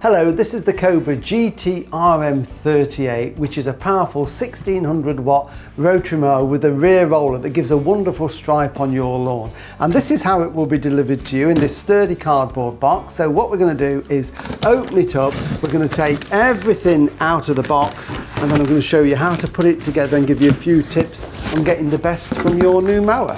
Hello, this is the Cobra GTRM38, which is a powerful 1600 watt rotary mower with a rear roller that gives a wonderful stripe on your lawn. And this is how it will be delivered to you in this sturdy cardboard box. So what we're going to do is open it up. We're going to take everything out of the box, and then I'm going to show you how to put it together and give you a few tips on getting the best from your new mower.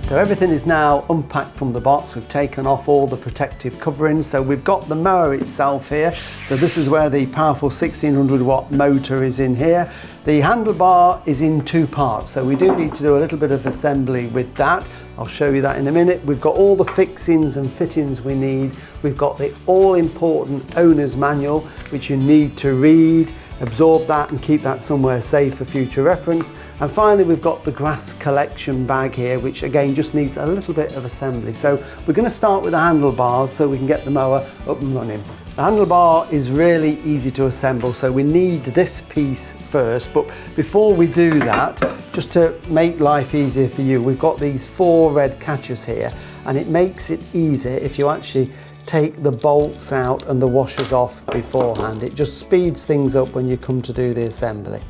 So everything is now unpacked from the box. We've taken off all the protective coverings. So we've got the mower itself here. So this is where the powerful 1600 watt motor is in here. The handlebar is in two parts. So we do need to do a little bit of assembly with that. I'll show you that in a minute. We've got all the fixings and fittings we need. We've got the all important owner's manual, which you need to read, absorb that and keep that somewhere safe for future reference. And finally, we've got the grass collection bag here, which again just needs a little bit of assembly. So we're going to start with the handlebars so we can get the mower up and running. The handlebar is really easy to assemble, so we need this piece first. But before we do that, just to make life easier for you, we've got these 4 red catchers here, and it makes it easier if you actually take the bolts out and the washers off beforehand. It just speeds things up when you come to do the assembly.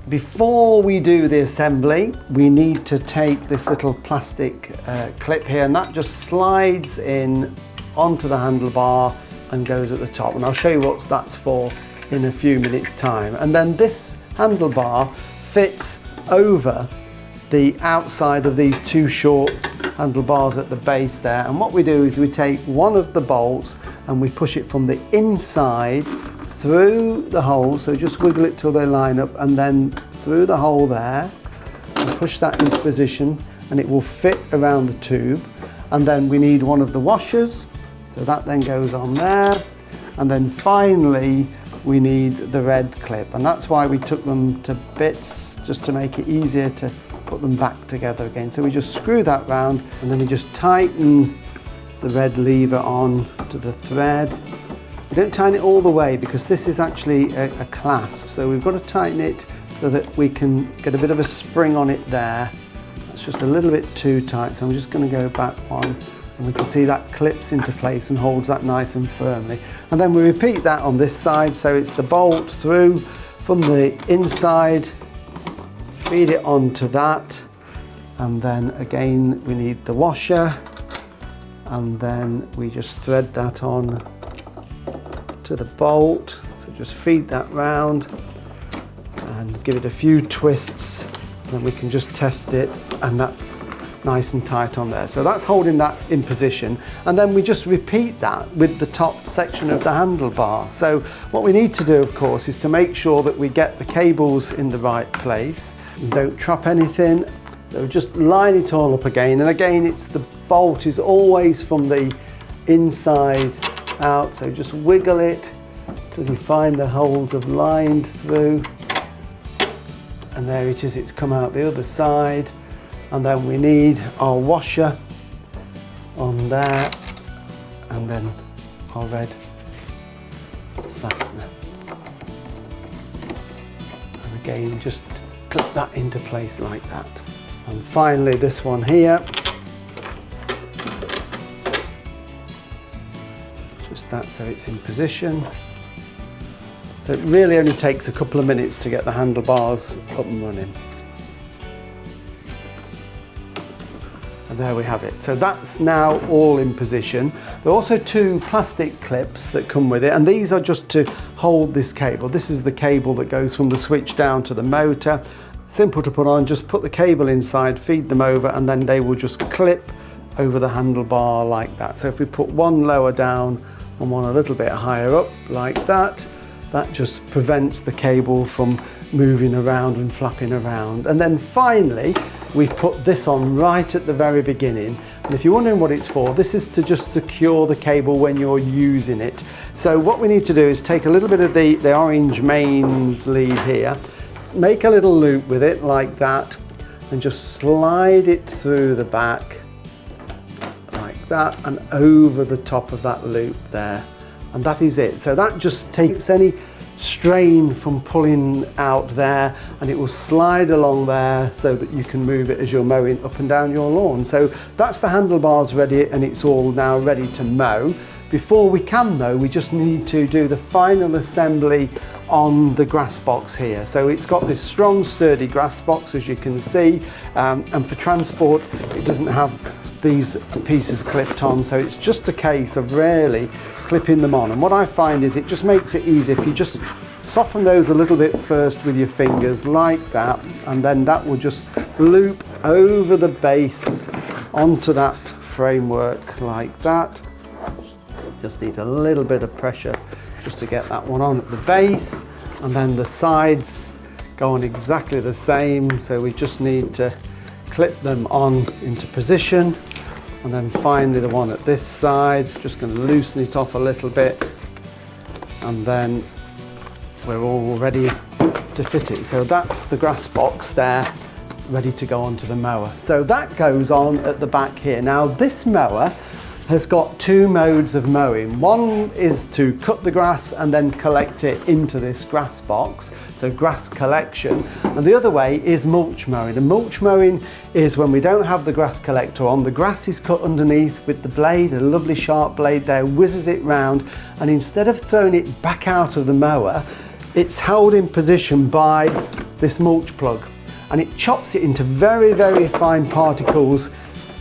Before we do the assembly, we need to take this little plastic clip here, and that just slides in onto the handlebar and goes at the top. And I'll show you what that's for in a few minutes time. And then this handlebar fits over the outside of these 2 short handlebars at the base there. And what we do is we take one of the bolts and we push it from the inside through the hole, so just wiggle it till they line up, and then through the hole there and push that into position, and it will fit around the tube. And then we need one of the washers, so that then goes on there. And then finally we need the red clip, and that's why we took them to bits, just to make it easier to put them back together again. So we just screw that round, and then we just tighten the red lever on to the thread. We don't tighten it all the way because this is actually a clasp, so we've got to tighten it so that we can get a bit of a spring on it there. That's just a little bit too tight, so I'm just going to go back one, and we can see that clips into place and holds that nice and firmly. And then we repeat that on this side, so it's the bolt through from the inside, feed it onto that, and then again we need the washer, and then we just thread that on to the bolt. So just feed that round and give it a few twists, and we can just test it, and that's nice and tight on there. So that's holding that in position, and then we just repeat that with the top section of the handlebar. So what we need to do, of course, is to make sure that we get the cables in the right place and don't trap anything. So just line it all up again, and again it's the bolt is always from the inside out, so just wiggle it till you find the holes have lined through, and there it is, it's come out the other side. And then we need our washer on there, and then our red fastener, and again just clip that into place like that. And finally this one here, just that, so it's in position. So it really only takes a couple of minutes to get the handlebars up and running. And there we have it. So that's now all in position. There are also 2 plastic clips that come with it, and these are just to hold this cable. This is the cable that goes from the switch down to the motor. Simple to put on, just put the cable inside, feed them over, and then they will just clip over the handlebar like that. So if we put one lower down and one a little bit higher up like that, that just prevents the cable from moving around and flapping around. And then finally, we put this on right at the very beginning. And if you're wondering what it's for, this is to just secure the cable when you're using it. So what we need to do is take a little bit of the orange mains lead here, make a little loop with it like that, and just slide it through the back like that and over the top of that loop there. And that is it. So that just takes any strain from pulling out there, and it will slide along there so that you can move it as you're mowing up and down your lawn. So that's the handlebars ready, and it's all now ready to mow. Before we can mow, we just need to do the final assembly on the grass box here. So it's got this strong, sturdy grass box, as you can see, and for transport it doesn't have these pieces clipped on, so it's just a case of really clipping them on. And what I find is it just makes it easy if you just soften those a little bit first with your fingers like that, and then that will just loop over the base onto that framework like that. Just needs a little bit of pressure just to get that one on at the base, and then the sides go on exactly the same, so we just need to clip them on into position. And then finally the one at this side, just going to loosen it off a little bit, and then we're all ready to fit it. So that's the grass box there, ready to go onto the mower. So that goes on at the back here. Now this mower has got two modes of mowing. One is to cut the grass and then collect it into this grass box, so grass collection, and the other way is mulch mowing. And mulch mowing is when we don't have the grass collector on, the grass is cut underneath with the blade, a lovely sharp blade there, whizzes it round, and instead of throwing it back out of the mower, it's held in position by this mulch plug, and it chops it into very, very fine particles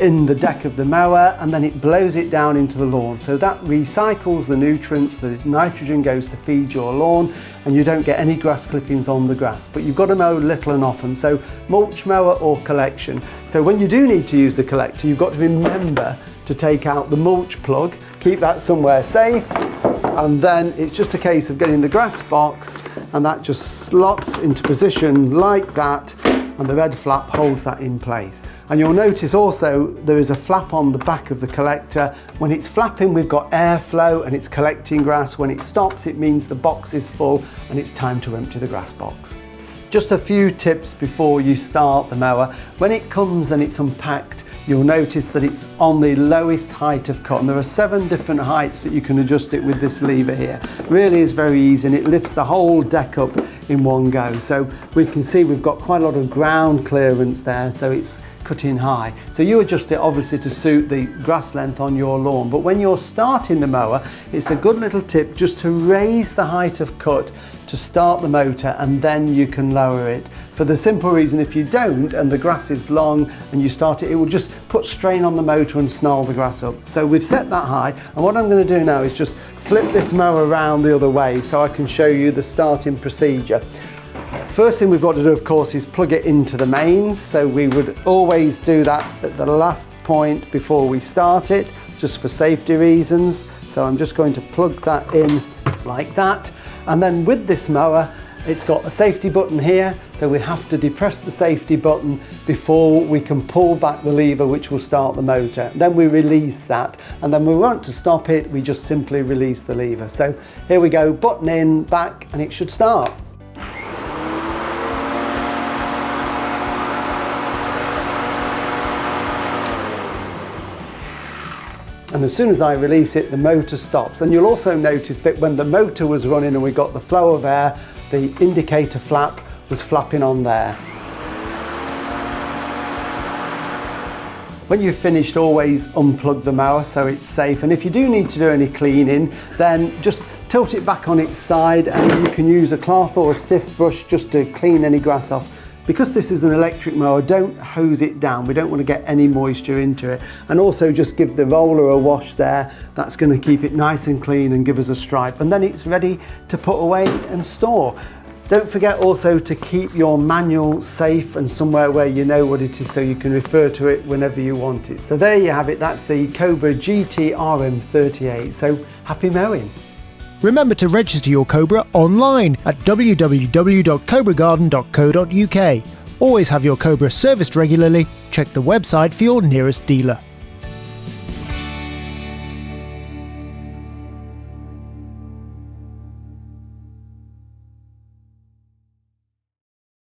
in the deck of the mower, and then it blows it down into the lawn. So that recycles the nutrients, the nitrogen goes to feed your lawn, and you don't get any grass clippings on the grass. But you've got to mow little and often, so mulch mower or collection. So when you do need to use the collector, you've got to remember to take out the mulch plug, keep that somewhere safe, and then it's just a case of getting the grass box, and that just slots into position like that, and the red flap holds that in place. And you'll notice also there is a flap on the back of the collector. When it's flapping, we've got airflow and it's collecting grass. When it stops, it means the box is full and it's time to empty the grass box. Just a few tips before you start the mower. When it comes and it's unpacked, you'll notice that it's on the lowest height of cut, and there are 7 different heights that you can adjust it with this lever here. Really is very easy, and it lifts the whole deck up in one go. So we can see we've got quite a lot of ground clearance there, so it's cutting high. So you adjust it obviously to suit the grass length on your lawn, but when you're starting the mower, it's a good little tip just to raise the height of cut to start the motor, and then you can lower it. For the simple reason, if you don't and the grass is long and you start it, it will just put strain on the motor and snarl the grass up. So we've set that high, and what I'm going to do now is just flip this mower around the other way so I can show you the starting procedure. First thing we've got to do, of course, is plug it into the mains. So we would always do that at the last point before we start it, just for safety reasons. So I'm just going to plug that in like that. And then with this mower, it's got a safety button here, so we have to depress the safety button before we can pull back the lever, which will start the motor. Then we release that, and then we want to stop it, we just simply release the lever. So here we go, button in, back, and it should start. And as soon as I release it, the motor stops. And you'll also notice that when the motor was running and we got the flow of air, the indicator flap was flapping on there. When you've finished, always unplug the mower so it's safe. And if you do need to do any cleaning, then just tilt it back on its side, and you can use a cloth or a stiff brush just to clean any grass off. Because this is an electric mower, don't hose it down. We don't want to get any moisture into it. And also just give the roller a wash there. That's going to keep it nice and clean and give us a stripe. And then it's ready to put away and store. Don't forget also to keep your manual safe and somewhere where you know what it is, so you can refer to it whenever you want it. So there you have it. That's the Cobra GTRM38. So happy mowing. Remember to register your Cobra online at www.cobragarden.co.uk. Always have your Cobra serviced regularly. Check the website for your nearest dealer.